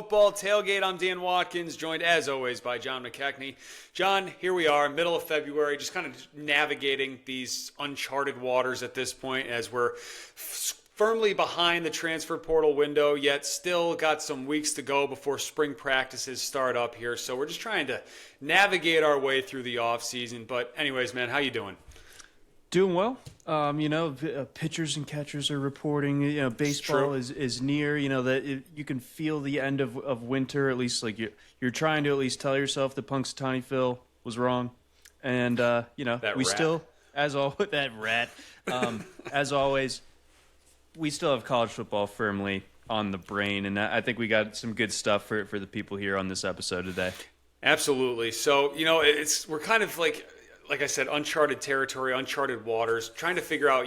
Football Tailgate. I'm Dan Watkins, joined as always by John McKechnie. John, here we are, middle of February, just kind of navigating these uncharted waters at this point as we're firmly behind the transfer portal window, yet still got some weeks to go before spring practices start up here. So we're just trying to navigate our way through the offseason. But anyways, man, how you doing? Doing well. Pitchers and catchers are reporting, baseball is near, that you can feel the end of winter, at least like you're trying to at least tell yourself that Punxsutawney Phil was wrong. And, still, as always, that rat, as always, we still have college football firmly on the brain. And I think we got some good stuff for the people here on this episode today. Absolutely. So, we're kind of like I said, uncharted territory, uncharted waters, trying to figure out,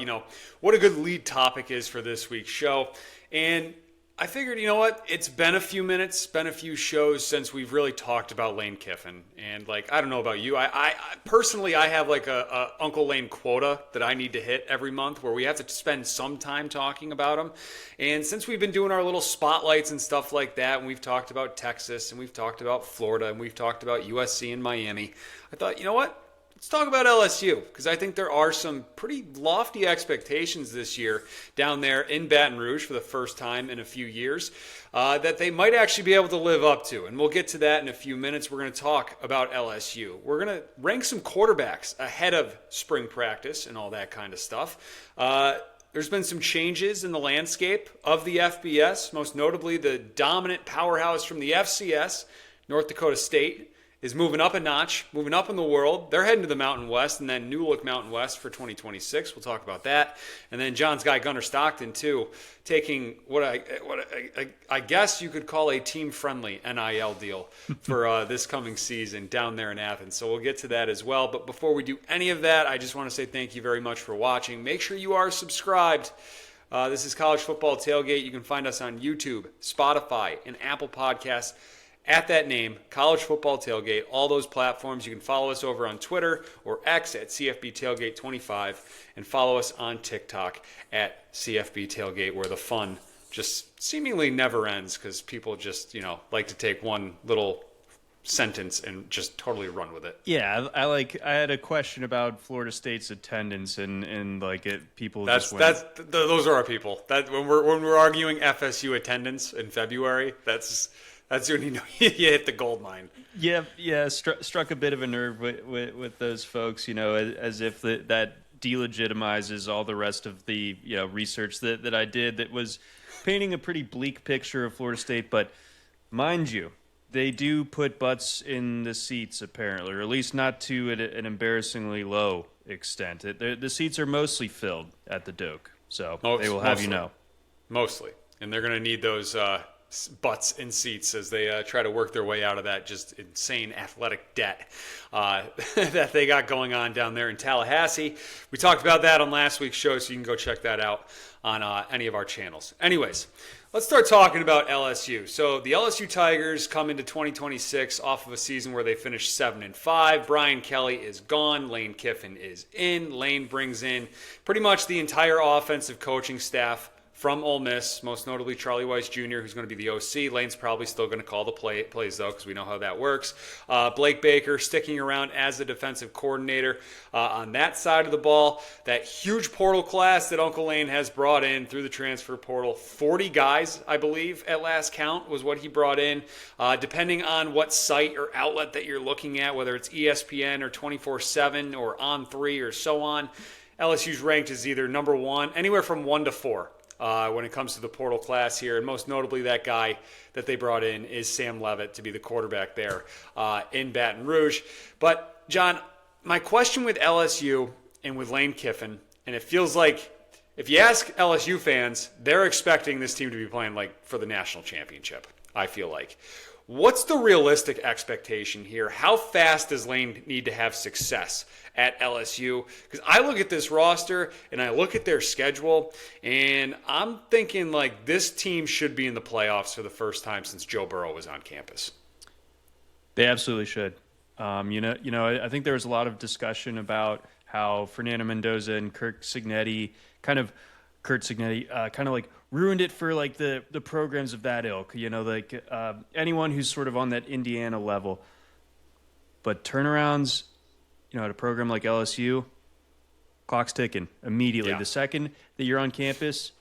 what a good lead topic is for this week's show. And I figured, it's been a few minutes, been a few shows since we've really talked about Lane Kiffin. And I don't know about you. I personally, I have a Uncle Lane quota that I need to hit every month where we have to spend some time talking about him. And since we've been doing our little spotlights and stuff like that, and we've talked about Texas and we've talked about Florida and we've talked about USC and Miami, I thought, you know what? Let's talk about LSU, because I think there are some pretty lofty expectations this year down there in Baton Rouge for the first time in a few years that they might actually be able to live up to. And we'll get to that in a few minutes. We're going to talk about LSU. We're going to rank some quarterbacks ahead of spring practice and all that kind of stuff. There's been some changes in the landscape of the FBS, most notably the dominant powerhouse from the FCS, North Dakota State, is moving up a notch, moving up in the world. They're heading to the Mountain West and then New Look Mountain West for 2026. We'll talk about that. And then John's guy Gunnar Stockton, too, taking what I guess you could call a team-friendly NIL deal for this coming season down there in Athens. So we'll get to that as well. But before we do any of that, I just want to say thank you very much for watching. Make sure you are subscribed. This is College Football Tailgate. You can find us on YouTube, Spotify, and Apple Podcasts. At that name, College Football Tailgate, all those platforms. You can follow us over on Twitter or X at CFB Tailgate 25 and follow us on TikTok at CFB Tailgate, where the fun just seemingly never ends because people just, like to take one little sentence and just totally run with it. Yeah, I had a question about Florida State's attendance and people those are our people. That when we're arguing FSU attendance in February, that's when you hit the gold mine. Yeah, struck a bit of a nerve with those folks, as if that delegitimizes all the rest of the research that I did that was painting a pretty bleak picture of Florida State. But mind you, they do put butts in the seats apparently, or at least not to an embarrassingly low extent. The seats are mostly filled at the Doak, so they will have mostly, and they're going to need those butts in seats as they try to work their way out of that just insane athletic debt that they got going on down there in Tallahassee. We talked about that on last week's show, so you can go check that out on any of our channels. Anyways, let's start talking about LSU. So the LSU Tigers come into 2026 off of a season where they finished 7-5. Brian Kelly is gone. Lane Kiffin is in. Lane brings in pretty much the entire offensive coaching staff from Ole Miss, most notably Charlie Weiss Jr., who's going to be the OC. Lane's probably still going to call the plays, though, because we know how that works. Blake Baker sticking around as the defensive coordinator on that side of the ball. That huge portal class that Uncle Lane has brought in through the transfer portal. 40 guys, I believe, at last count was what he brought in. Depending on what site or outlet that you're looking at, whether it's ESPN or 24/7 or On3 or so on, LSU's ranked as either number one, anywhere from 1 to 4. When it comes to the portal class here. And most notably, that guy that they brought in is Sam Levitt to be the quarterback there in Baton Rouge. But, John, my question with LSU and with Lane Kiffin, and it feels like if you ask LSU fans, they're expecting this team to be playing for the national championship, I feel like. What's the realistic expectation here? How fast does Lane need to have success at LSU? Because I look at this roster and I look at their schedule, and I'm thinking this team should be in the playoffs for the first time since Joe Burrow was on campus. They absolutely should. I think there was a lot of discussion about how Fernando Mendoza and Kirk Cignetti kind of Kurt Signetti kind of like ruined it for like the programs of that ilk, like anyone who's sort of on that Indiana level. But turnarounds, at a program like LSU, clock's ticking immediately. Yeah. The second that you're on campus,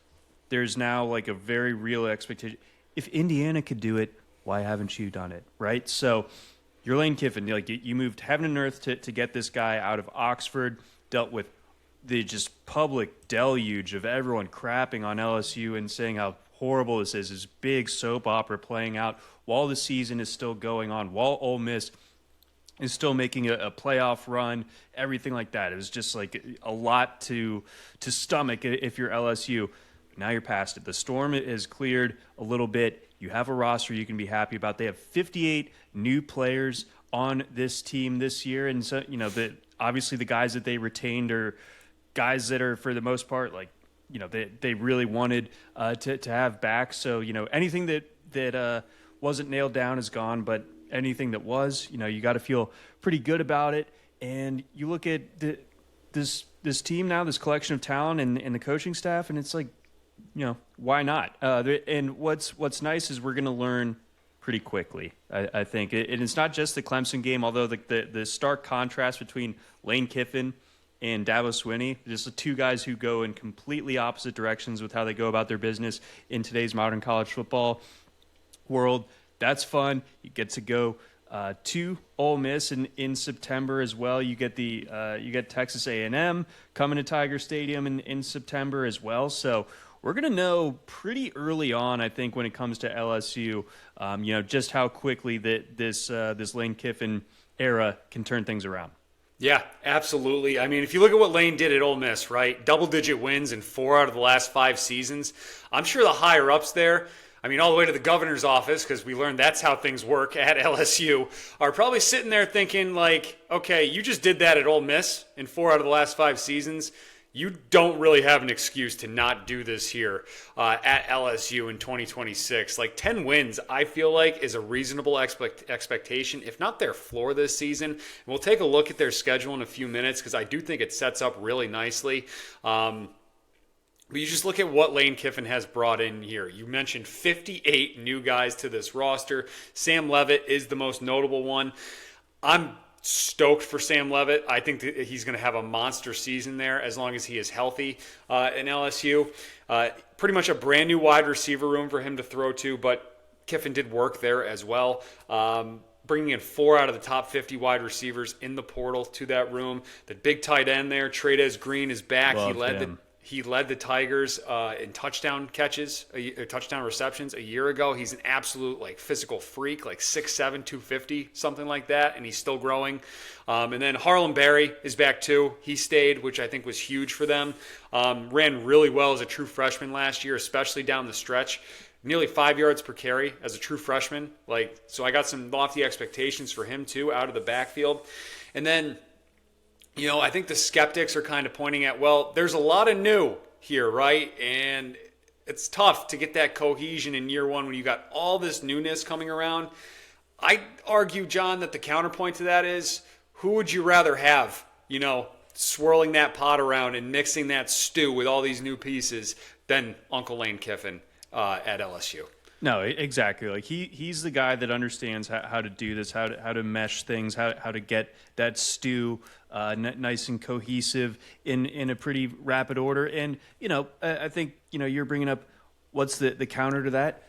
there's now like a very real expectation. If Indiana could do it, why haven't you done it, right? So you're Lane Kiffin. Like you moved heaven and earth to get this guy out of Oxford, dealt with the just public deluge of everyone crapping on LSU and saying how horrible this big soap opera playing out while the season is still going on, while Ole Miss is still making a playoff run, everything like that. It was just like a lot to stomach if you're LSU. Now you're past it. The storm has cleared a little bit. You have a roster you can be happy about. They have 58 new players on this team this year, and so obviously the guys that they retained are guys that are, for the most part, like, they really wanted to have back. So, anything that wasn't nailed down is gone, but anything that was, you got to feel pretty good about it. And you look at this team now, this collection of talent and the coaching staff, and it's like, why not? And what's nice is we're going to learn pretty quickly, I think. And it's not just the Clemson game, although the stark contrast between Lane Kiffin and Dabo Swinney, just the two guys who go in completely opposite directions with how they go about their business in today's modern college football world. That's fun. You get to go to Ole Miss in September as well. You get Texas A&M coming to Tiger Stadium in September as well. So we're going to know pretty early on, I think, when it comes to LSU, just how quickly this Lane Kiffin era can turn things around. Yeah, absolutely. I mean, if you look at what Lane did at Ole Miss, right? Double-digit wins in 4 out of the last 5 seasons. I'm sure the higher-ups there, I mean, all the way to the governor's office, because we learned that's how things work at LSU, are probably sitting there thinking, like, okay, you just did that at Ole Miss in 4 out of the last 5 seasons. You don't really have an excuse to not do this here at LSU in 2026. Like 10 wins, I feel like, is a reasonable expectation, if not their floor this season. And we'll take a look at their schedule in a few minutes because I do think it sets up really nicely. But you just look at what Lane Kiffin has brought in here. You mentioned 58 new guys to this roster. Sam Levitt is the most notable one. I'm stoked for Sam Levitt. I think that he's going to have a monster season there as long as he is healthy in LSU. Pretty much a brand new wide receiver room for him to throw to, but Kiffin did work there as well. Bringing in 4 out of the top 50 wide receivers in the portal to that room. The big tight end there, Trey'Dez Green, is back. He led the Tigers in touchdown catches, touchdown receptions a year ago. He's an absolute physical freak, 6'7", 250, something like that, and he's still growing. And then Harlem Berry is back too. He stayed, which I think was huge for them. Ran really well as a true freshman last year, especially down the stretch. Nearly 5 yards per carry as a true freshman. So I got some lofty expectations for him too out of the backfield. And then, I think the skeptics are kind of pointing at, well, there's a lot of new here, right? And it's tough to get that cohesion in year one when you got all this newness coming around. I argue, John, that the counterpoint to that is, who would you rather have, swirling that pot around and mixing that stew with all these new pieces than Uncle Lane Kiffin at LSU? No, exactly. Like he's the guy that understands how to do this, how to mesh things, how to get that stew nice and cohesive in a pretty rapid order. And I think you're bringing up what's the counter to that.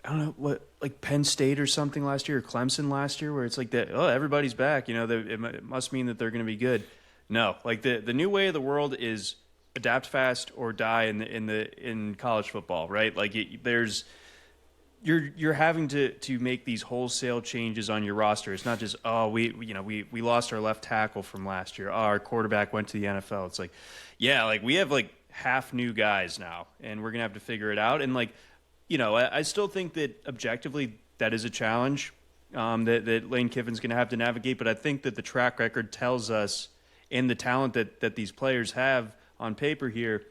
I don't know what, like Penn State or something last year, or Clemson last year, where it's like that. Oh, everybody's back. It must mean that they're going to be good. No, like the new way of the world is adapt fast or die in college football, right? Like You're having to make these wholesale changes on your roster. It's not just, we lost our left tackle from last year. Oh, our quarterback went to the NFL. It's like, yeah, we have half new guys now, and we're gonna have to figure it out. And I still think that objectively that is a challenge that Lane Kiffin's gonna have to navigate. But I think that the track record tells us, and the talent that these players have on paper here,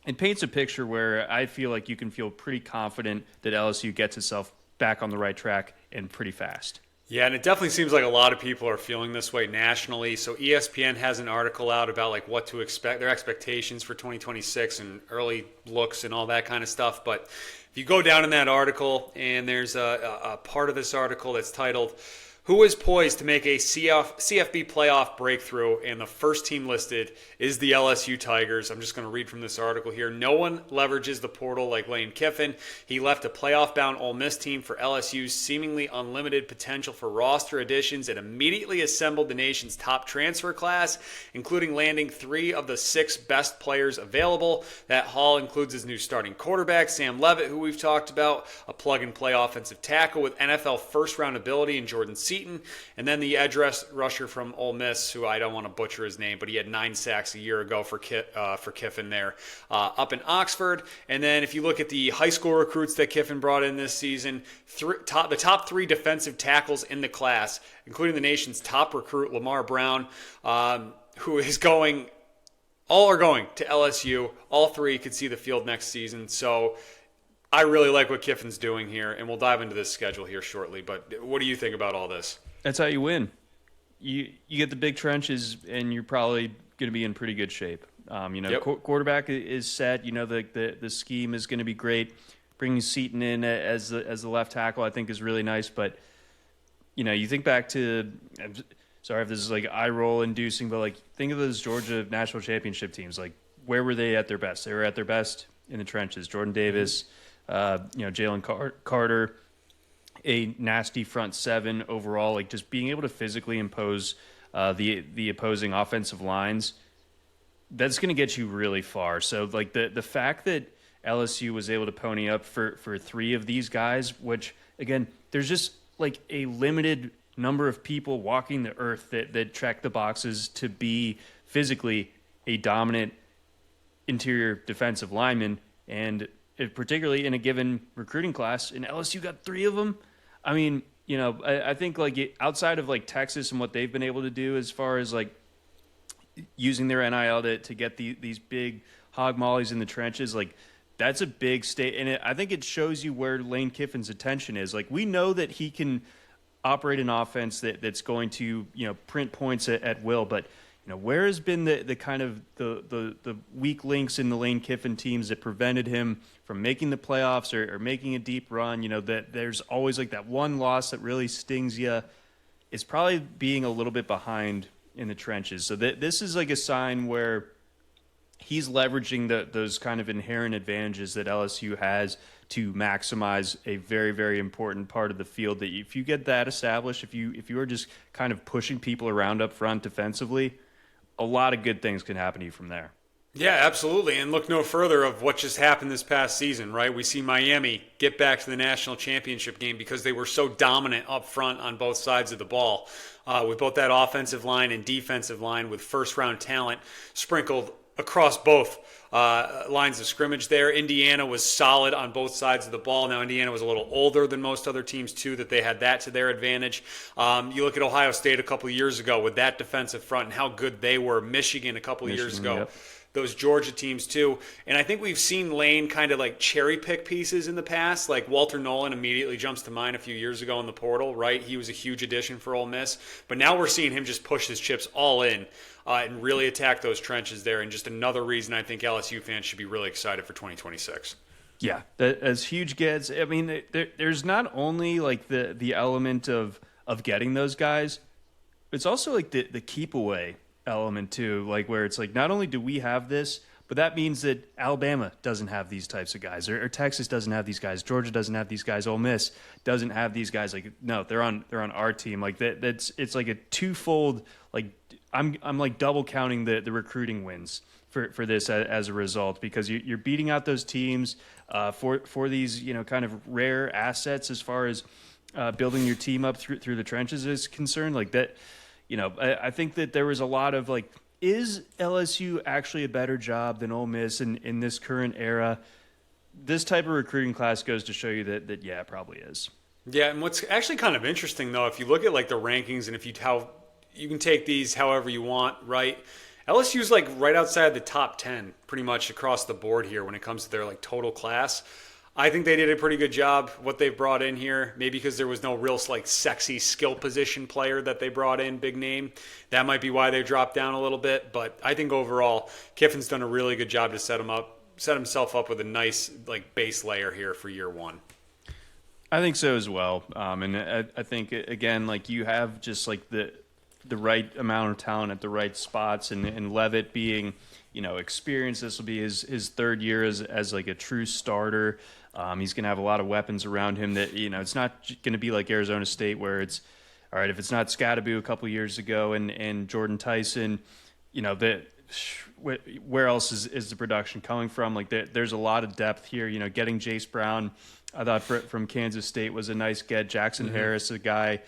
it paints a picture where I feel like you can feel pretty confident that LSU gets itself back on the right track and pretty fast. Yeah, and it definitely seems like a lot of people are feeling this way nationally. So ESPN has an article out about like what to expect, their expectations for 2026 and early looks and all that kind of stuff. But if you go down in that article, and there's a part of this article that's titled "Who is poised to make a CFB playoff breakthrough?" And the first team listed is the LSU Tigers. I'm just going to read from this article here. No one leverages the portal like Lane Kiffin. He left a playoff-bound Ole Miss team for LSU's seemingly unlimited potential for roster additions and immediately assembled the nation's top transfer class, including landing 3 of the 6 best players available. That haul includes his new starting quarterback, Sam Levitt, who we've talked about, a plug-and-play offensive tackle with NFL first-round ability in Jordan Seaton, and then the edge rusher from Ole Miss, who I don't want to butcher his name, but he had 9 sacks a year ago for Kiffin there up in Oxford. And then if you look at the high school recruits that Kiffin brought in this season, the top 3 defensive tackles in the class, including the nation's top recruit, Lamar Brown, who is going, all are going to LSU. All 3 could see the field next season. So I really like what Kiffin's doing here, and we'll dive into this schedule here shortly. But what do you think about all this? That's how you win. You get the big trenches, and you're probably going to be in pretty good shape. Yep. Quarterback is set. The scheme is going to be great. Bringing Seaton in as the left tackle, I think, is really nice. But you think back to, I'm sorry if this is like eye roll inducing, but like think of those Georgia national championship teams. Like, where were they at their best? They were at their best in the trenches. Jordan Davis, Jalen Carter, a nasty front 7 overall. Like, just being able to physically impose the opposing offensive lines, that's going to get you really far. So like the fact that LSU was able to pony up for 3 of these guys, which again, there's just like a limited number of people walking the earth that check the boxes to be physically a dominant interior defensive lineman, and particularly in a given recruiting class, and LSU got 3 of them. I mean, I think like outside of like Texas and what they've been able to do as far as like using their NIL to get these big hog mollies in the trenches, like that's a big state. And I think it shows you where Lane Kiffin's attention is. Like, we know that he can operate an offense that's going to, print points at will, but where has been the kind of the weak links in the Lane Kiffin teams that prevented him from making the playoffs or making a deep run? That there's always like that one loss that really stings you. It's probably being a little bit behind in the trenches. So this is like a sign where he's leveraging those kind of inherent advantages that LSU has to maximize a very, very important part of the field. That if you get that established, if you are just kind of pushing people around up front defensively, a lot of good things can happen to you from there. Yeah, absolutely. And look no further of what just happened this past season, right? We see Miami get back to the national championship game because they were so dominant up front on both sides of the ball, with both that offensive line and defensive line with first-round talent sprinkled across both lines of scrimmage there. Indiana was solid on both sides of the ball. Now, Indiana was a little older than most other teams, too, that they had that to their advantage. You look at Ohio State a couple of years ago with that defensive front and how good they were. Michigan a couple of years ago. Yep. Those Georgia teams, too. And I think we've seen Lane kind of like cherry pick pieces in the past. Like Walter Nolan immediately jumps to mind a few years ago in the portal, right? He was a huge addition for Ole Miss. But now we're seeing him just push his chips all in and really attack those trenches there. And just another reason I think LSU fans should be really excited for 2026. Yeah, as huge gets. I mean, there's not only like the element of getting those guys, it's also like the keep away element too, like where it's like not only do we have this, but that means that Alabama doesn't have these types of guys, or Texas doesn't have these guys, Georgia doesn't have these guys, Ole Miss doesn't have these guys. Like, no, they're on our team. Like it's like a twofold. Like I'm like double counting the recruiting wins for this as a result, because you're beating out those teams for these kind of rare assets as far as building your team up through the trenches is concerned. Like that. I think that there was a lot of like, is LSU actually a better job than Ole Miss in this current era? This type of recruiting class goes to show you that yeah, it probably is. Yeah, and what's actually kind of interesting though, if you look at like the rankings and if you can take these however you want, right? LSU's like right outside the top 10 pretty much across the board here when it comes to their like total class. I think they did a pretty good job what they've brought in here. Maybe because there was no real like sexy skill position player that they brought in, big name. That might be why they dropped down a little bit. But I think overall, Kiffin's done a really good job to set himself up with a nice like base layer here for year one. I think so as well. And I think again, like you have just like the right amount of talent at the right spots, and Levitt being, experienced. This will be his third year as like a true starter. He's going to have a lot of weapons around him that, it's not going to be like Arizona State where it's, all right, if it's not Scadaboo a couple years ago and Jordan Tyson, where else is the production coming from? Like there's a lot of depth here. Getting Jace Brown, I thought from Kansas State was a nice get. Jackson Harris, a guy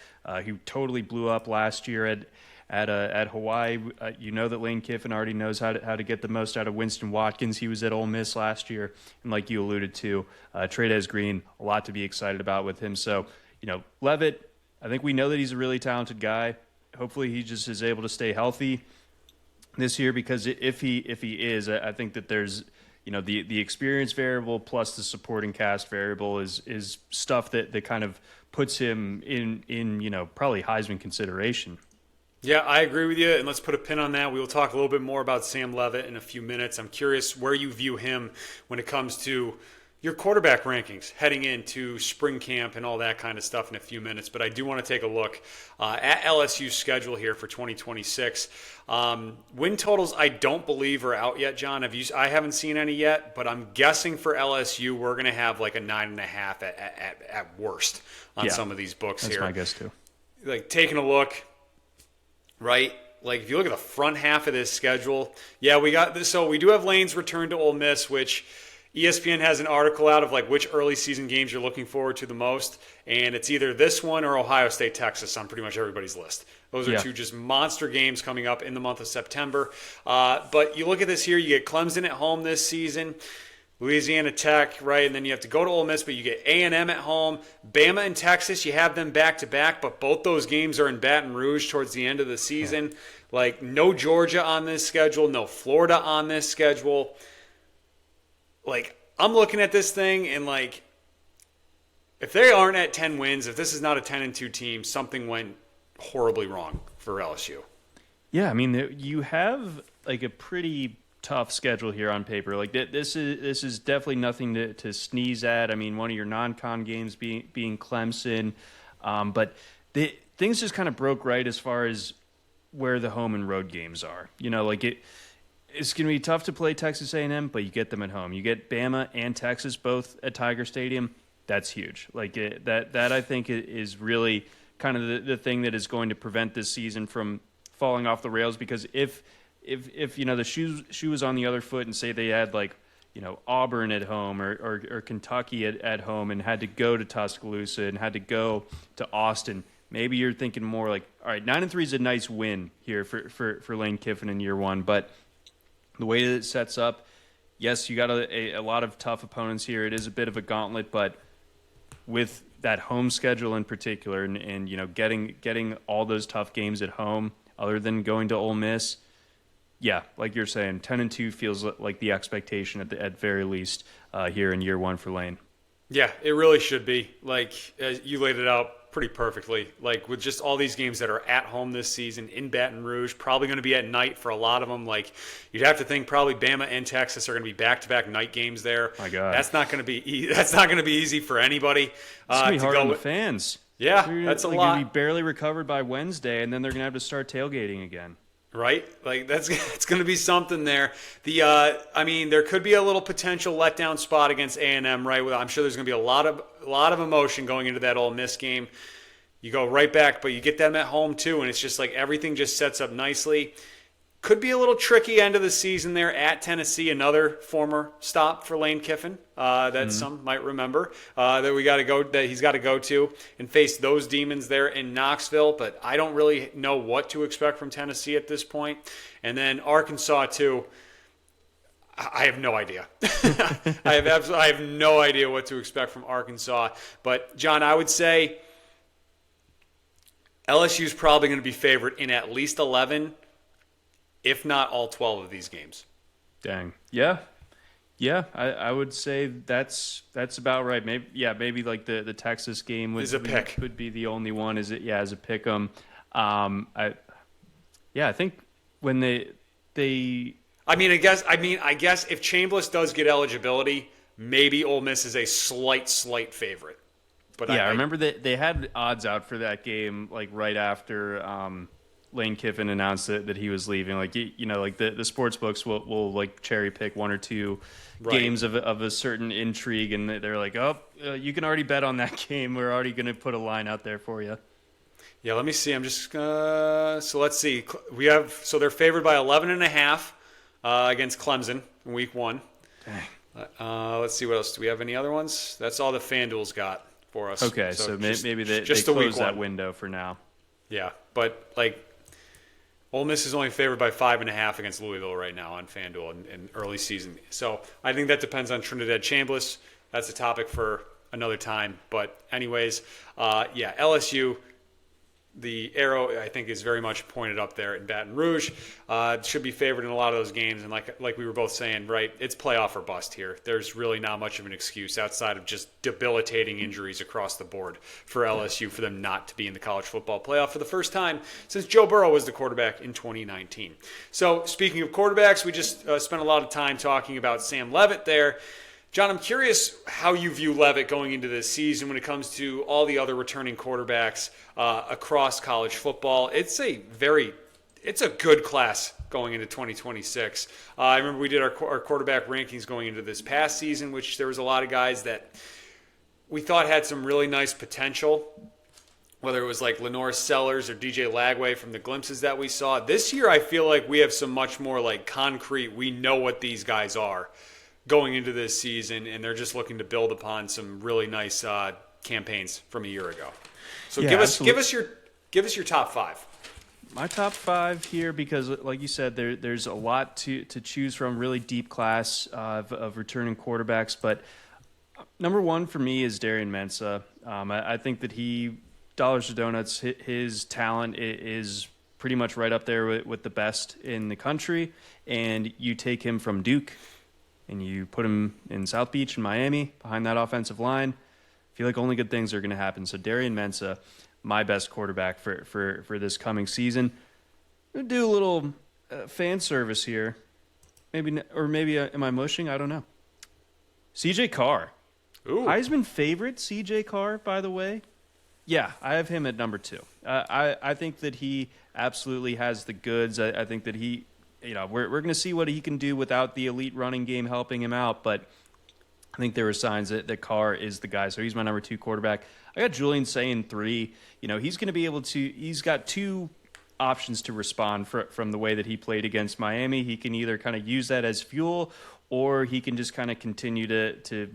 who totally blew up last year at Hawaii. That Lane Kiffin already knows how to get the most out of Winston Watkins. He was at Ole Miss last year, and like you alluded to, Trey'Dez Green, a lot to be excited about with him. So, Levitt, I think we know that he's a really talented guy. Hopefully, he just is able to stay healthy this year, because if he is, I think that there's the experience variable plus the supporting cast variable is stuff that kind of puts him in probably Heisman consideration. Yeah, I agree with you, and let's put a pin on that. We will talk a little bit more about Sam Levitt in a few minutes. I'm curious where you view him when it comes to your quarterback rankings heading into spring camp and all that kind of stuff in a few minutes. But I do want to take a look at LSU's schedule here for 2026. Win totals I don't believe are out yet, John. I haven't seen any yet, but I'm guessing for LSU we're going to have like a 9.5 at worst on some of these books here. That's my guess too. Like taking a look, right? Like if you look at the front half of this schedule, yeah, we got this. So we do have Lane's return to Ole Miss, which ESPN has an article out of like which early season games you're looking forward to the most, and it's either this one or Ohio State, Texas on pretty much everybody's list. Those are two just monster games coming up in the month of September. But you look at this here, you get Clemson at home this season, Louisiana Tech, right? And then you have to go to Ole Miss, but you get A&M at home. Bama and Texas, you have them back-to-back, but both those games are in Baton Rouge towards the end of the season. Yeah. Like, no Georgia on this schedule, no Florida on this schedule. Like, I'm looking at this thing and, like, if they aren't at 10 wins, if this is not a 10-2 team, something went horribly wrong for LSU. Yeah, I mean, you have, like, a pretty tough schedule here on paper. Like, this is definitely nothing to sneeze at. I mean, one of your non-con games being Clemson. But things just kind of broke right as far as where the home and road games are. It's going to be tough to play Texas A&M, but you get them at home. You get Bama and Texas both at Tiger Stadium. That's huge. Like that I think is really kind of the thing that is going to prevent this season from falling off the rails. Because if the shoe was on the other foot and say they had Auburn at home or Kentucky at home and had to go to Tuscaloosa and had to go to Austin, maybe you're thinking more like, all right, 9-3 is a nice win here for Lane Kiffin in year one, but the way that it sets up, yes, you got a lot of tough opponents here. It is a bit of a gauntlet, but with that home schedule in particular and getting all those tough games at home other than going to Ole Miss, yeah, like you're saying, 10-2 feels like the expectation at very least here in year one for Lane. Yeah, it really should be. Like, you laid it out pretty perfectly. Like, with just all these games that are at home this season in Baton Rouge, probably going to be at night for a lot of them. Like, you'd have to think probably Bama and Texas are going to be back-to-back night games there. My God, that's not going to be easy for anybody. It's going to be hard on the fans. Yeah, that's a lot. Going to be barely recovered by Wednesday, and then they're going to have to start tailgating again. Right? Like, it's going to be something there. There could be a little potential letdown spot against A&M, right? I'm sure there's going to be a lot of emotion going into that Ole Miss game. You go right back, but you get them at home too, and it's just like everything just sets up nicely. Could be a little tricky end of the season there at Tennessee, another former stop for Lane Kiffin that some might remember that he's got to go to and face those demons there in Knoxville. But I don't really know what to expect from Tennessee at this point. And then Arkansas too. I have no idea. I have no idea what to expect from Arkansas. But John, I would say LSU is probably going to be favored in at least 11. If not all 12 of these games. Dang. Yeah. Yeah, I would say that's about right. Maybe like the Texas game Is a pick. would be the only one. Is it? Yeah, as a pick 'em. I think when they I guess if Chambliss does get eligibility, maybe Ole Miss is a slight favorite. But I remember that they had odds out for that game like right after Lane Kiffin announced that he was leaving. Like like the sports books will like cherry pick one or two games of a certain intrigue, and they're like, oh, you can already bet on that game. We're already going to put a line out there for you. Yeah, let me see. I'm just so let's see. They're favored by 11.5 against Clemson in week 1. Let's see what else. Do we have any other ones? That's all the FanDuel's got for us. Okay, so maybe they just close that window for now. Yeah, but like Ole Miss is only favored by 5.5 against Louisville right now on FanDuel in early season. So I think that depends on Trinidad Chambliss. That's a topic for another time. But anyways, LSU. The arrow, I think, is very much pointed up there in Baton Rouge. Should be favored in a lot of those games. And like we were both saying, right, it's playoff or bust here. There's really not much of an excuse outside of just debilitating injuries across the board for LSU for them not to be in the college football playoff for the first time since Joe Burrow was the quarterback in 2019. So speaking of quarterbacks, we just spent a lot of time talking about Sam Levitt there. John, I'm curious how you view Levitt going into this season when it comes to all the other returning quarterbacks across college football. It's a good class going into 2026. I remember we did our quarterback rankings going into this past season, which there was a lot of guys that we thought had some really nice potential, whether it was like Lenore Sellers or DJ Lagway from the glimpses that we saw. This year, I feel like we have some much more like concrete, we know what these guys are going into this season, and they're just looking to build upon some really nice campaigns from a year ago. So give us your top 5. My top 5 here, because like you said, there's a lot to choose from. Really deep class of returning quarterbacks, but number 1 for me is Darian Mensah. I think that dollars to donuts, his talent is pretty much right up there with the best in the country, and you take him from Duke and you put him in South Beach in Miami behind that offensive line, I feel like only good things are going to happen. So Darian Mensah, my best quarterback for this coming season. I'm going to do a little fan service here. Maybe am I mushing? I don't know. CJ Carr. Ooh. Heisman favorite CJ Carr, by the way. Yeah, I have him at number 2. I think that he absolutely has the goods. I think that he... we're going to see what he can do without the elite running game helping him out, but I think there were signs that Carr is the guy. So he's my number 2 quarterback. I got Julian saying 3. He's going to be able to. He's got 2 options to respond from the way that he played against Miami. He can either kind of use that as fuel, or he can just kind of continue to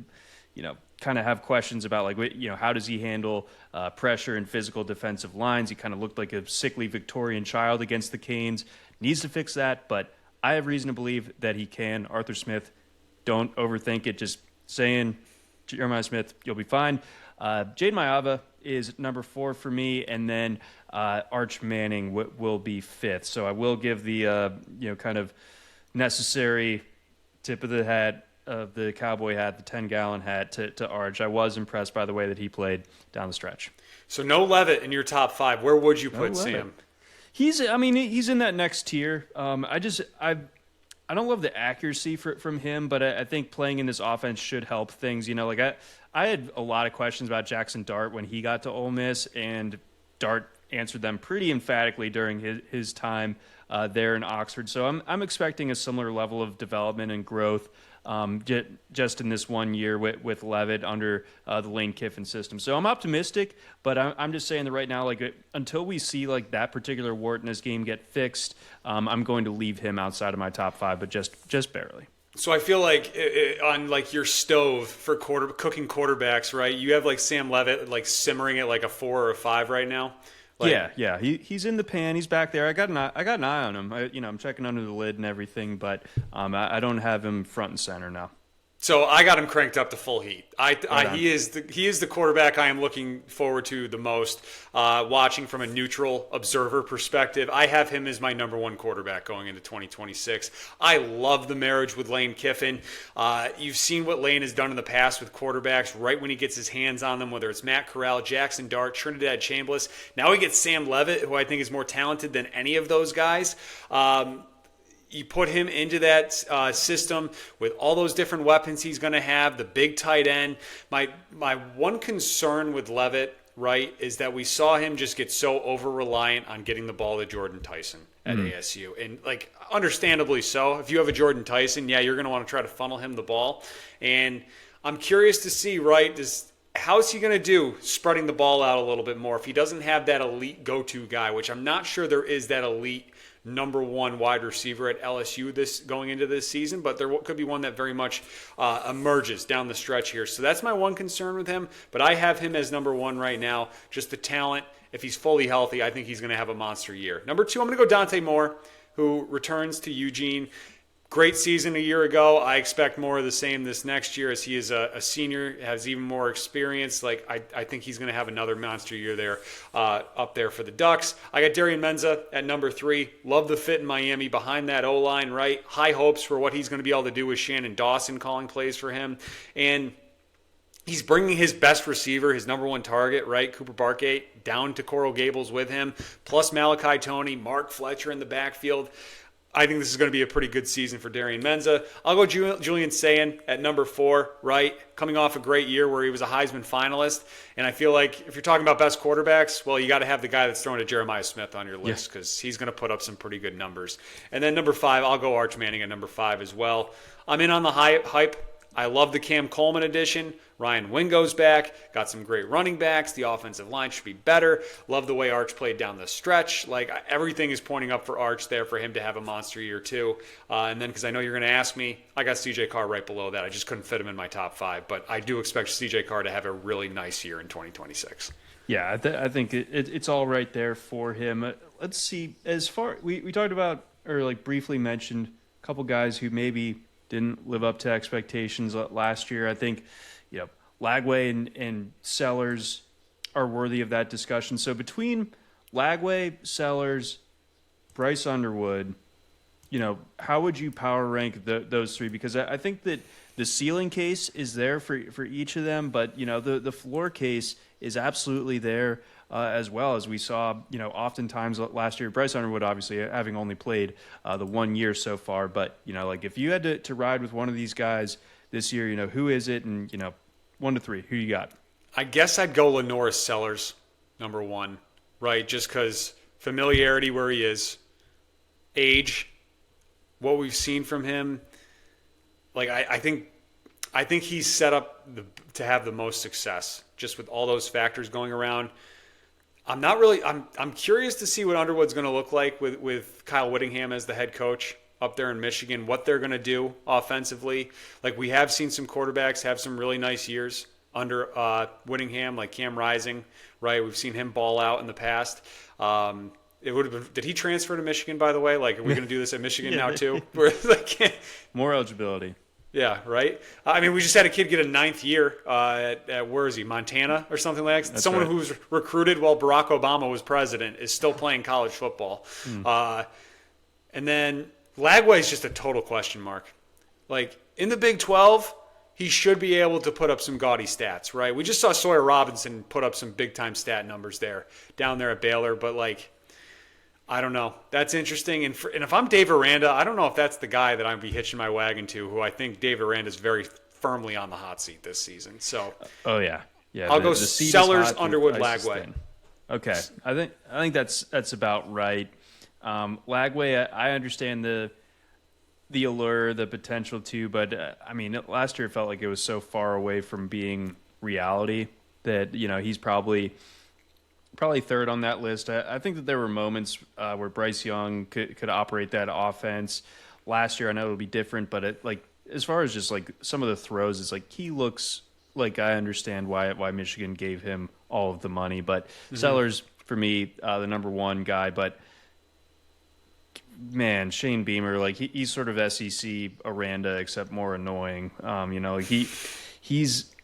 kind of have questions about how does he handle pressure and physical defensive lines. He kind of looked like a sickly Victorian child against the Canes. Needs to fix that, but I have reason to believe that he can. Arthur Smith, don't overthink it. Just saying, Jeremiah Smith, you'll be fine. Jade Mailata is number 4 for me, and then Arch Manning will be 5th. So I will give the kind of necessary tip of the hat of the cowboy hat, the 10-gallon hat to Arch. I was impressed by the way that he played down the stretch. So no Levitt in your top 5. Where would you put Sam? He's in that next tier. I don't love the accuracy from him, but I think playing in this offense should help things. I had a lot of questions about Jackson Dart when he got to Ole Miss, and Dart answered them pretty emphatically during his time there in Oxford. So I'm expecting a similar level of development and growth just in this 1 year with Levitt under the Lane Kiffin system. So I'm optimistic, but I'm just saying that right now, until we see that particular wart in this game get fixed, I'm going to leave him outside of my top 5, but just barely. So I feel like on your stove for cooking quarterbacks, right? You have Sam Levitt simmering at a 4 or a 5 right now. Yeah. He's in the pan. He's back there. I got an eye on him. I'm checking under the lid and everything, but I don't have him front and center now. So I got him cranked up to full heat. Right He is the quarterback I am looking forward to the most. Watching from a neutral observer perspective, I have him as my number one quarterback going into 2026. I love the marriage with Lane Kiffin. You've seen what Lane has done in the past with quarterbacks right when he gets his hands on them, whether it's Matt Corral, Jackson Dart, Trinidad Chambliss. Now he gets Sam Levitt, who I think is more talented than any of those guys. You put him into that system with all those different weapons he's going to have, the big tight end. My one concern with Levitt, right, is that we saw him just get so over-reliant on getting the ball to Jordan Tyson at ASU. And, like, understandably so. If you have a Jordan Tyson, yeah, you're going to want to try to funnel him the ball. And I'm curious to see, right, how's he going to do spreading the ball out a little bit more if he doesn't have that elite go-to guy, which I'm not sure there is that elite number one wide receiver at LSU going into this season, but there could be one that very much emerges down the stretch here. So that's my one concern with him, but I have him as number one right now. Just the talent. If he's fully healthy, I think he's going to have a monster year. Number two, I'm going to go Dante Moore, who returns to Eugene. Great season a year ago. I expect more of the same this next year as he is a senior, has even more experience. Like I think he's going to have another monster year there, up there for the Ducks. I got Darian Menza at number 3. Love the fit in Miami behind that O-line, right? High hopes for what he's going to be able to do with Shannon Dawson calling plays for him. And he's bringing his best receiver, his number one target, right, Cooper Barkgate, down to Coral Gables with him, plus Malachi Toney, Mark Fletcher in the backfield. I think this is going to be a pretty good season for Darian Menza. I'll go Julian Sayin at number 4, right? Coming off a great year where he was a Heisman finalist. And I feel like if you're talking about best quarterbacks, well, you got to have the guy that's throwing to Jeremiah Smith on your list because he's going to put up some pretty good numbers. And then number 5, I'll go Arch Manning at number 5 as well. I'm in on the hype. I love the Cam Coleman addition. Ryan Wingo's back. Got some great running backs. The offensive line should be better. Love the way Arch played down the stretch. Like, everything is pointing up for Arch there for him to have a monster year too. And then, because I know you're going to ask me, I got CJ Carr right below that. I just couldn't fit him in my top 5. But I do expect CJ Carr to have a really nice year in 2026. Yeah, I think it's all right there for him. Let's see. As far we talked about, or like briefly mentioned, a couple guys who maybe didn't live up to expectations last year. I think, Lagway and Sellers are worthy of that discussion. So between Lagway, Sellers, Bryce Underwood, how would you power rank those 3? Because I think that the ceiling case is there for each of them, but the floor case is absolutely there as well, as we saw oftentimes last year. Bryce Underwood obviously having only played the 1 year so far, but like if you had to ride with one of these guys this year, who is it? And 1 to 3, who you got? I guess I'd go Lenoris Sellers, number 1, right? Just because familiarity where he is, age, what we've seen from him. Like I think he's set up to have the most success, just with all those factors going around. I'm curious to see what Underwood's going to look like with Kyle Whittingham as the head coach up there in Michigan, what they're going to do offensively. Like, we have seen some quarterbacks have some really nice years under Whittingham, like Cam Rising, right? We've seen him ball out in the past. It would have been. Did he transfer to Michigan, by the way? Like, are we going to do this at Michigan now too? More eligibility. Yeah, right? I mean, we just had a kid get a 9th year at where is he, Montana or something like that? Someone right. Who was recruited while Barack Obama was president is still playing college football. And then Lagway is just a total question mark. Like, in the Big 12, he should be able to put up some gaudy stats, right? We just saw Sawyer Robinson put up some big-time stat numbers down there at Baylor, but, like, I don't know. That's interesting. And if I'm Dave Aranda, I don't know if that's the guy that I'd be hitching my wagon to, who I think Dave Aranda is very firmly on the hot seat this season. So, yeah. I'll go Sellers, Underwood, Lagway. Okay, I think that's about right. Lagway, I understand the allure, the potential too, but I mean, last year it felt like it was so far away from being reality that he's probably third on that list. I think that there were moments where Bryce Young could operate that offense. Last year, I know it'll be different, but as far as just like some of the throws, it's like he looks like I understand why Michigan gave him all of the money. But Sellers, for me, the number 1 guy. But man, Shane Beamer, like he's sort of SEC Aranda, except more annoying. He's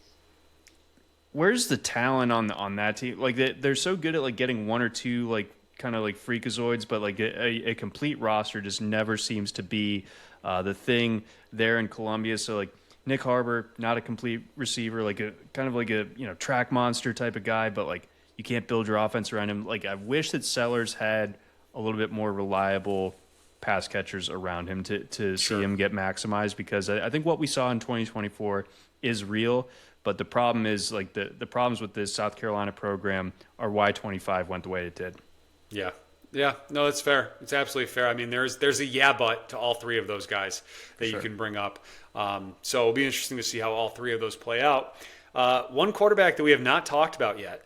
where's the talent on that team? Like they're so good at like getting one or two like kind of like freakazoids, but like a complete roster just never seems to be the thing there in Columbia. So like Nick Harbor, not a complete receiver, like a kind of like a track monster type of guy, but like you can't build your offense around him. Like I wish that Sellers had a little bit more reliable pass catchers around him to see him get maximized, because I think what we saw in 2024 is real. But the problem is like the problems with this South Carolina program are why 25 went the way it did. Yeah. Yeah, no, that's fair. It's absolutely fair. I mean, there's a but to all three of those guys that you can bring up. So it'll be interesting to see how all three of those play out. One quarterback that we have not talked about yet,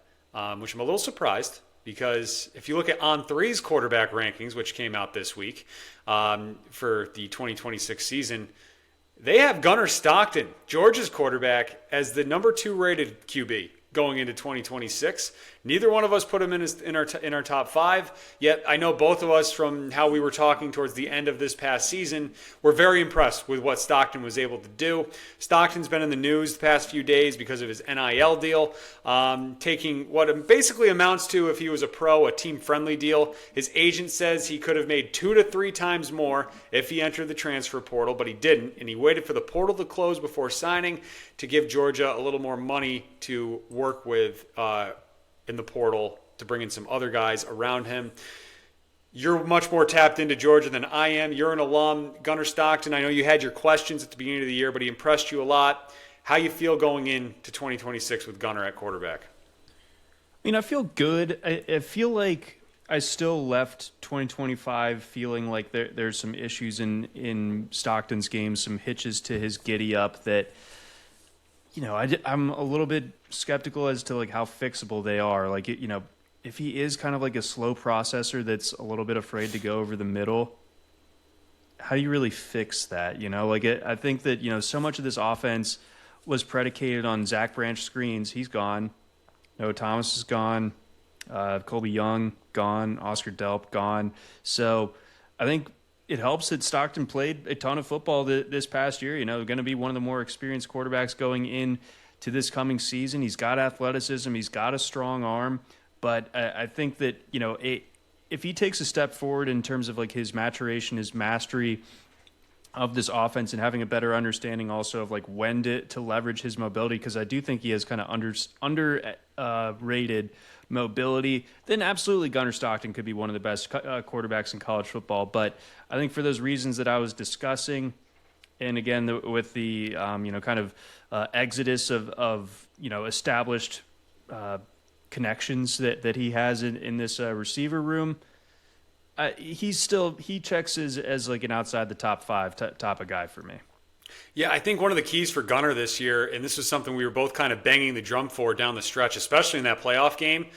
which I'm a little surprised, because if you look at On3's quarterback rankings, which came out this week for the 2026 season, they have Gunnar Stockton, Georgia's quarterback, as the number 2 rated QB going into 2026. Neither one of us put him in our top 5, yet I know both of us, from how we were talking towards the end of this past season, were very impressed with what Stockton was able to do. Stockton's been in the news the past few days because of his NIL deal, taking what basically amounts to, if he was a pro, a team-friendly deal. His agent says he could have made 2 to 3 times more if he entered the transfer portal, but he didn't, and he waited for the portal to close before signing to give Georgia a little more money to work with in the portal to bring in some other guys around him. You're much more tapped into Georgia than I am. You're an alum. Gunnar Stockton, I know you had your questions at the beginning of the year, but he impressed you a lot. How you feel going into 2026 with Gunnar at quarterback? I mean, I feel good. I feel like I still left 2025 feeling like there's some issues in Stockton's game, some hitches to his giddy up that, I'm a little bit skeptical as to like how fixable they are. Like, if he is kind of like a slow processor that's a little bit afraid to go over the middle, how do you really fix that? I think that, so much of this offense was predicated on Zach Branch screens. He's gone. Noah Thomas is gone. Colby Young gone. Oscar Delp gone. So I think it helps that Stockton played a ton of football this past year. Going to be one of the more experienced quarterbacks going in to this coming season. He's got athleticism. He's got a strong arm. But I think that, if he takes a step forward in terms of like his maturation, his mastery of this offense, and having a better understanding also of like when to leverage his mobility, because I do think he has kind of underrated mobility, then absolutely Gunnar Stockton could be one of the best quarterbacks in college football. But I think for those reasons that I was discussing, and again with the kind of exodus of established connections that he has in this receiver room, he checks as like an outside the top 5 top of guy for me. Yeah, I think one of the keys for Gunnar this year, and this was something we were both kind of banging the drum for down the stretch, especially in that playoff game,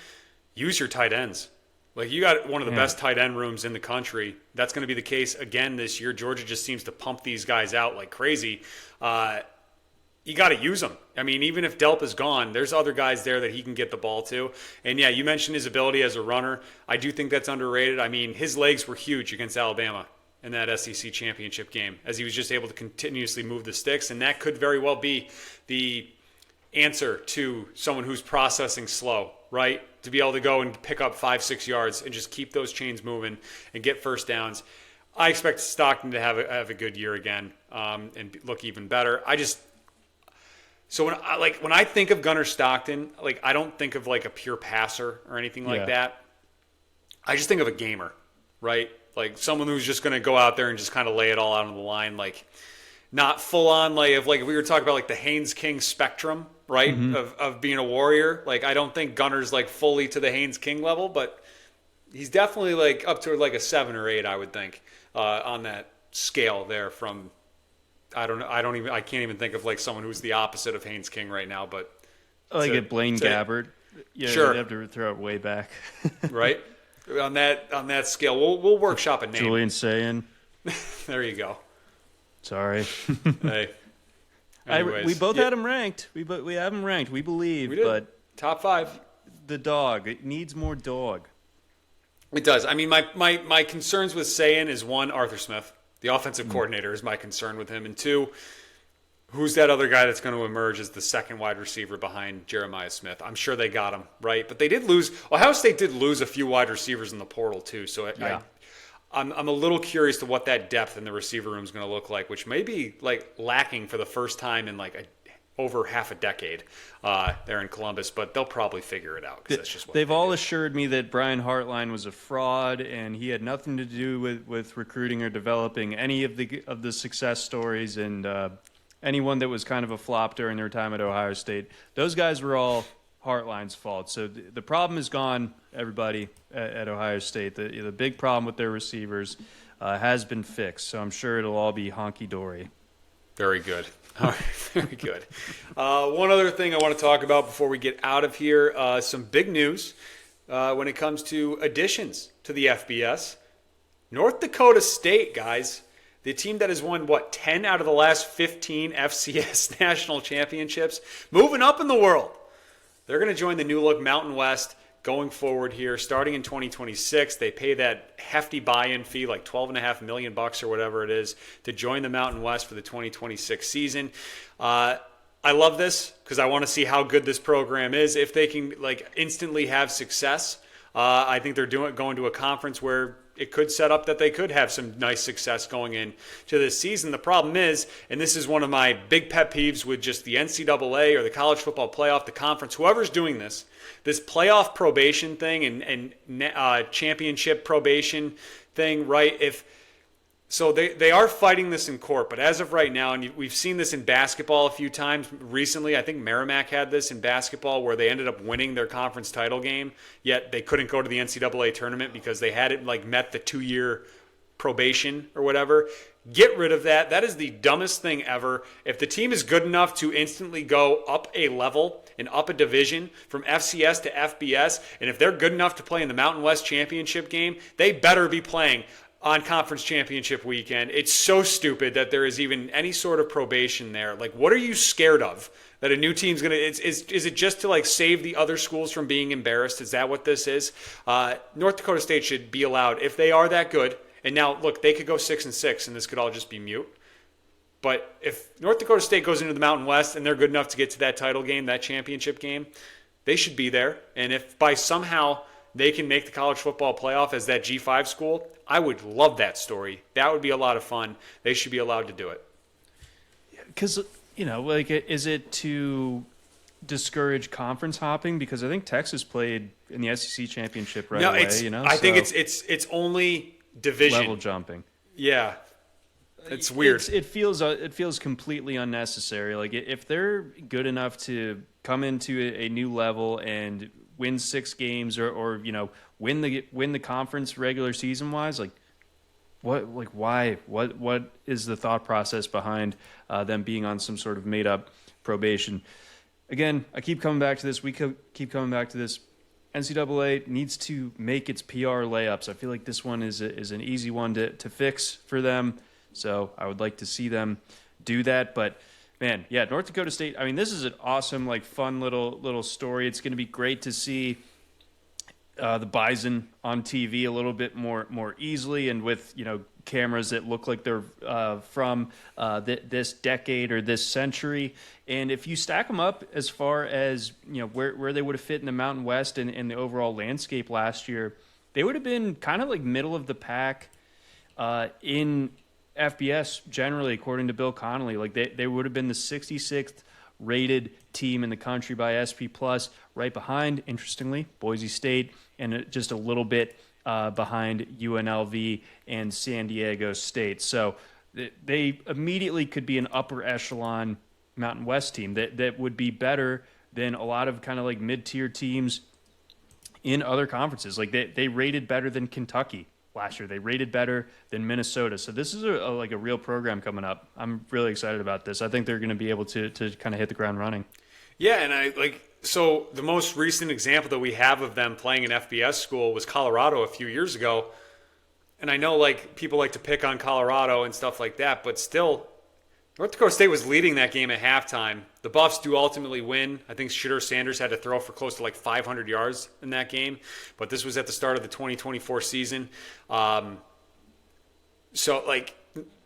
use your tight ends. Like, you got one of the best tight end rooms in the country. That's going to be the case again this year. Georgia just seems to pump these guys out like crazy. You got to use them. I mean, even if Delp is gone, there's other guys there that he can get the ball to. And yeah, you mentioned his ability as a runner. I do think that's underrated. I mean, his legs were huge against Alabama in that SEC championship game, as he was just able to continuously move the sticks. And that could very well be the answer to someone who's processing slow, right? To be able to go and pick up 5-6 yards and just keep those chains moving and get first downs. I expect Stockton to have a good year again and look even better. So when I think of Gunnar Stockton, like, I don't think of like a pure passer or anything like that. I just think of a gamer, right? Like someone who's just going to go out there and just kind of lay it all out on the line, like not full on if we were talking about like the Haynes King spectrum, right? Mm-hmm. Of being a warrior. Like, I don't think Gunnar's like fully to the Haynes King level, but he's definitely like up to like a 7 or 8, I would think, on that scale there from. I can't even think of like someone who's the opposite of Haynes King right now, but like Blaine Gabbert. Yeah, sure. You'd have to throw it way back. Right? On that scale, we'll workshop a name. Julian Sayin. There you go. Sorry. Hey. Anyways, we both had him ranked. We have him ranked. We believe, we did. But top 5. The dog. It needs more dog. It does. I mean, my concerns with Sayin is, one, Arthur Smith, the offensive coordinator, is my concern with him, and two, who's that other guy that's going to emerge as the second wide receiver behind Jeremiah Smith? I'm sure they got him, right? But they did lose. Ohio State did lose a few wide receivers in the portal, too. So I'm a little curious to what that depth in the receiver room is going to look like, which may be like lacking for the first time in like over half a decade there in Columbus. But they'll probably figure it out because that's just what they've all do. assured me that Brian Hartline was a fraud and he had nothing to do with recruiting or developing any of the success stories, and anyone that was kind of a flop during their time at Ohio State. Those guys were all Hartline's fault. So the problem is gone, everybody, at Ohio State. The big problem with their receivers has been fixed. So I'm sure it'll all be honky-dory. Very good. All right, very good. One other thing I want to talk about before we get out of here, some big news when it comes to additions to the FBS. North Dakota State, guys, the team that has won, 10 out of the last 15 FCS national championships, moving up in the world. They're going to join the new look Mountain West going forward here, starting in 2026. They pay that hefty buy-in fee, like $12.5 million or whatever it is, to join the Mountain West for the 2026 season. I love this because I want to see how good this program is. If they can instantly have success, I think they're going to a conference where it could set up that they could have some nice success going into this season. The problem is, and this is one of my big pet peeves with just the NCAA or the College Football Playoff, the conference, whoever's doing this playoff probation thing and championship probation thing, right? So they are fighting this in court, but as of right now, and we've seen this in basketball a few times recently. I think Merrimack had this in basketball where they ended up winning their conference title game, yet they couldn't go to the NCAA tournament because they hadn't met the 2-year probation or whatever. Get rid of that. That is the dumbest thing ever. If the team is good enough to instantly go up a level and up a division from FCS to FBS, and if they're good enough to play in the Mountain West Championship game, they better be playing on conference championship weekend. It's so stupid that there is even any sort of probation there. What are you scared of? That a new team's going to... Is it just to save the other schools from being embarrassed? Is that what this is? North Dakota State should be allowed, if they are that good. And now, look, they could go 6-6, and this could all just be mute. But if North Dakota State goes into the Mountain West and they're good enough to get to that title game, that championship game, they should be there. And if by somehow they can make the college football playoff as that G5 school, I would love that story. That would be a lot of fun. They should be allowed to do it. Because, is it to discourage conference hopping? Because I think Texas played in the SEC championship right away. I think it's only division. Level jumping. Yeah. It's weird. It feels completely unnecessary. If they're good enough to come into a new level and win 6 games or win the conference regular season wise, why what is the thought process behind them being on some sort of made up probation? Again, I keep coming back to this. We keep coming back to this. NCAA needs to make its PR layups. I feel like this one is an easy one to fix for them. So I would like to see them do that. But man, yeah, North Dakota State. I mean, this is an awesome, fun little story. It's going to be great to see the Bison on TV a little bit more easily, and with cameras that look like they're from this decade or this century. And if you stack them up as far as where they would have fit in the Mountain West and the overall landscape last year, they would have been kind of middle of the pack in FBS generally, according to Bill Connolly. They would have been the 66th rated team in the country by SP Plus, right behind, interestingly, Boise State, and just a little bit behind UNLV and San Diego State. So they immediately could be an upper echelon Mountain West team that would be better than a lot of kind of mid-tier teams in other conferences. They rated better than Kentucky last year. They rated better than Minnesota. So this is a real program coming up. I'm really excited about this. I think they're going to be able to kind of hit the ground running. Yeah, and so the most recent example that we have of them playing an FBS school was Colorado a few years ago. And I know people like to pick on Colorado and stuff like that, but still North Dakota State was leading that game at halftime. The Buffs do ultimately win. I think Shedeur Sanders had to throw for close to like 500 yards in that game. But this was at the start of the 2024 season. So, like,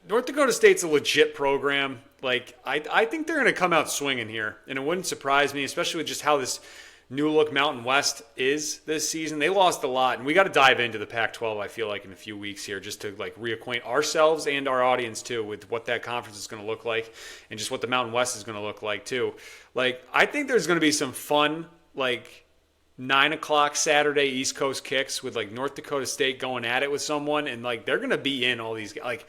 North Dakota State's a legit program. Like, I think they're going to come out swinging here. And it wouldn't surprise me, especially with just how this new look Mountain West is this season. They lost a lot, and we got to dive into the Pac-12, I feel like, in a few weeks here, just to like reacquaint ourselves and our audience too with what that conference is going to look like and just what the Mountain West is going to look like too. Like, I think there's going to be some fun, like, 9 o'clock Saturday East Coast kicks with like North Dakota State going at it with someone, and like they're going to be in all these. Like,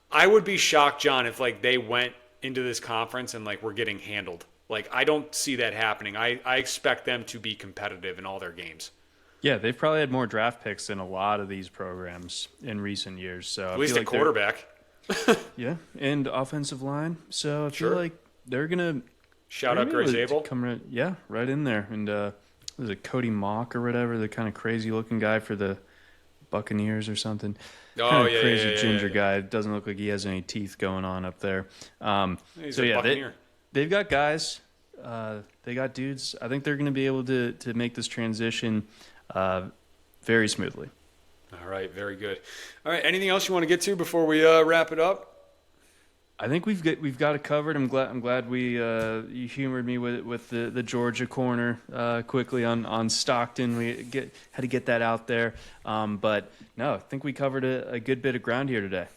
I would be shocked, John, if like they went into this conference and like we're getting handled. Like, I don't see that happening. I expect them to be competitive in all their games. Yeah, they've probably had more draft picks than a lot of these programs in recent years. So at least a quarterback. Yeah, and offensive line. So I feel like they're gonna shout out Grace Abel. Right in there. And was it Cody Mock or whatever, the kind of crazy looking guy for the Buccaneers or something? Crazy ginger guy. Doesn't look like he has any teeth going on up there. He's a Buccaneer. They've got guys. They got dudes. I think they're going to be able to make this transition very smoothly. All right, very good. All right, anything else you want to get to before we wrap it up? I think we've got it covered. I'm glad you humored me with the Georgia corner quickly on Stockton. We had to get that out there. But no, I think we covered a good bit of ground here today.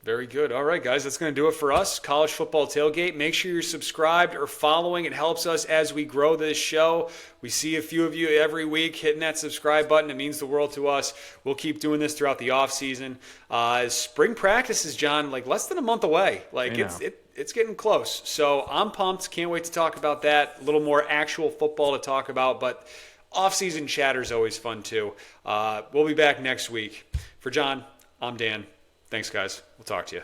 Very good. All right, guys, that's going to do it for us. College Football Tailgate. Make sure you're subscribed or following. It helps us as we grow this show. We see a few of you every week hitting that subscribe button. It means the world to us. We'll keep doing this throughout the offseason. Spring practices, John, like less than a month away. Like it's getting close. So I'm pumped. Can't wait to talk about that. A little more actual football to talk about, but offseason chatter is always fun too. We'll be back next week. For John, I'm Dan. Thanks, guys. We'll talk to you.